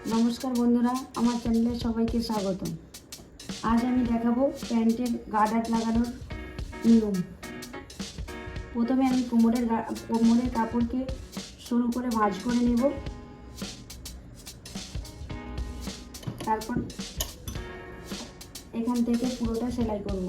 নমস্কার বন্ধুরা, আমার চ্যানেলে সবাইকে স্বাগত। আজ আমি দেখাবো প্যান্টের গার্ডার লাগানোর নিয়ম। প্রথমে আমি কোমরের কাপড়কে সরু করে ভাঁজ করে নেব। তারপর এখান থেকে পুরোটা সেলাই করব।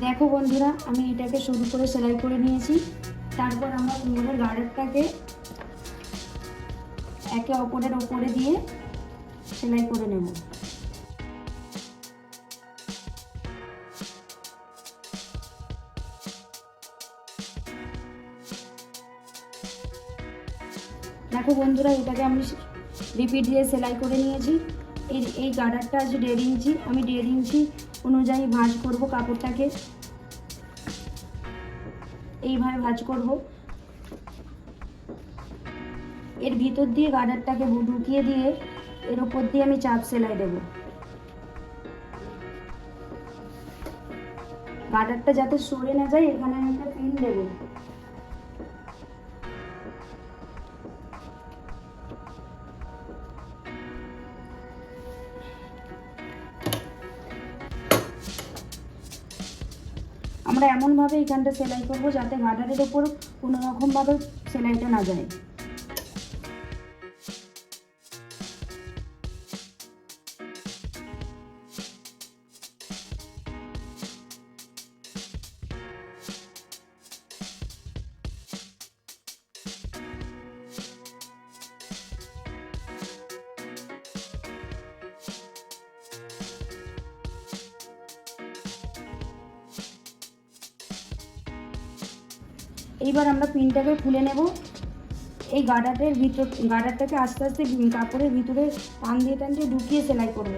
দেখো বন্ধুরা, আমি এটাকে শুরু করে সেলাই করে নিয়েছি। তারপর আমরা কোমরের গার্ডারটাকে একে অপরের ওপরে দিয়ে সেলাই করে নেব। দেখো বন্ধুরা, এটাকে আমি রিপিট দিয়ে সেলাই করে নিয়েছি। এই গার্ডারটা আছে 1.5 ইঞ্চি। আমি 1.5 ইঞ্চি অনুযায়ী ভাঁজ করব কাপড়টাকে। এইভাবে ভাঁজ করব। এর ভিতর দিয়ে গার্ডারটাকে ঢুকিয়ে দিয়ে এর উপর দিয়ে আমি চাপ সেলাই দেব। গার্ডারটা যাতে সরে না যায়, এখানে আমি একটা পিন দেব। আমরা এমনভাবে এখানটা সেলাই করব যাতে গার্ডারের ওপর কোনো রকমভাবে সেলাইটা না যায়। এইবার আমরা পিনটাকে খুলে নেব। এই গার্ডারটাকে আস্তে আস্তে কাপড়ের ভিতরে টান দিয়ে ঢুকিয়ে সেলাই করব।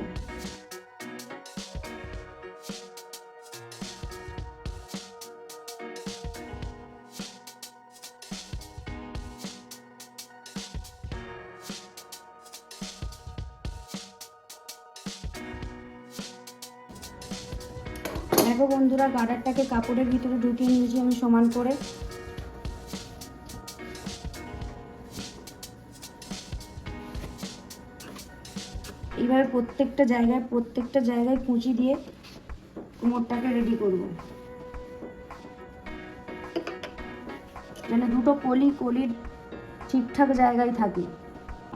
দেখো বন্ধুরা, গার্ডারটাকে কাপড়ের ভিতরে ঢুকিয়ে নিয়েছি আমি সমান করে। এইভাবে প্রত্যেকটা জায়গায় কুঁচি দিয়ে কোমরটাকে রেডি করব, যেন দুটো কলির ঠিকঠাক জায়গায় থাকে।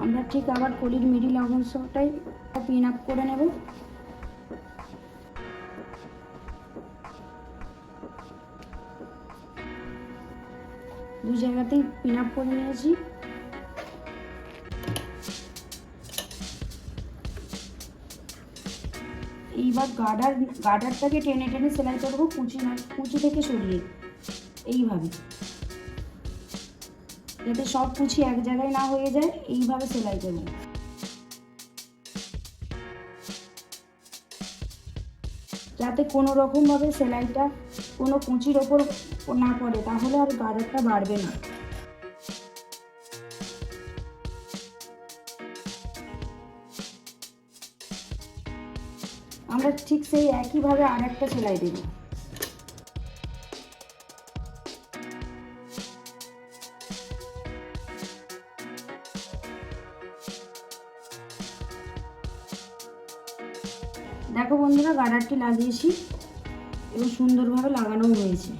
আমরা ঠিক আবার কলির মিডিল অংশটাই পিন আপ করে নেব। দু জায়গাতেই পিন আপ করে নিয়েছি। এইবার গার্ডারটাকে টেনে টেনে সেলাই করব, কুঁচি থেকে সরিয়ে। এইভাবে যাতে সব কুঁচি এক জায়গায় না হয়ে যায়, এইভাবে সেলাই করব। যাতে কোনো রকমভাবে সেলাইটা কোনো কুঁচির ওপর না পড়ে, তাহলে আর গার্ডারটা বাড়বে না। আমরা ঠিক সেই একইভাবে আরেকটা সেলাই দেব। দেখো বন্ধুরা, গার্ডারটি লাগিয়েছি এবং সুন্দরভাবে লাগানো হয়েছে।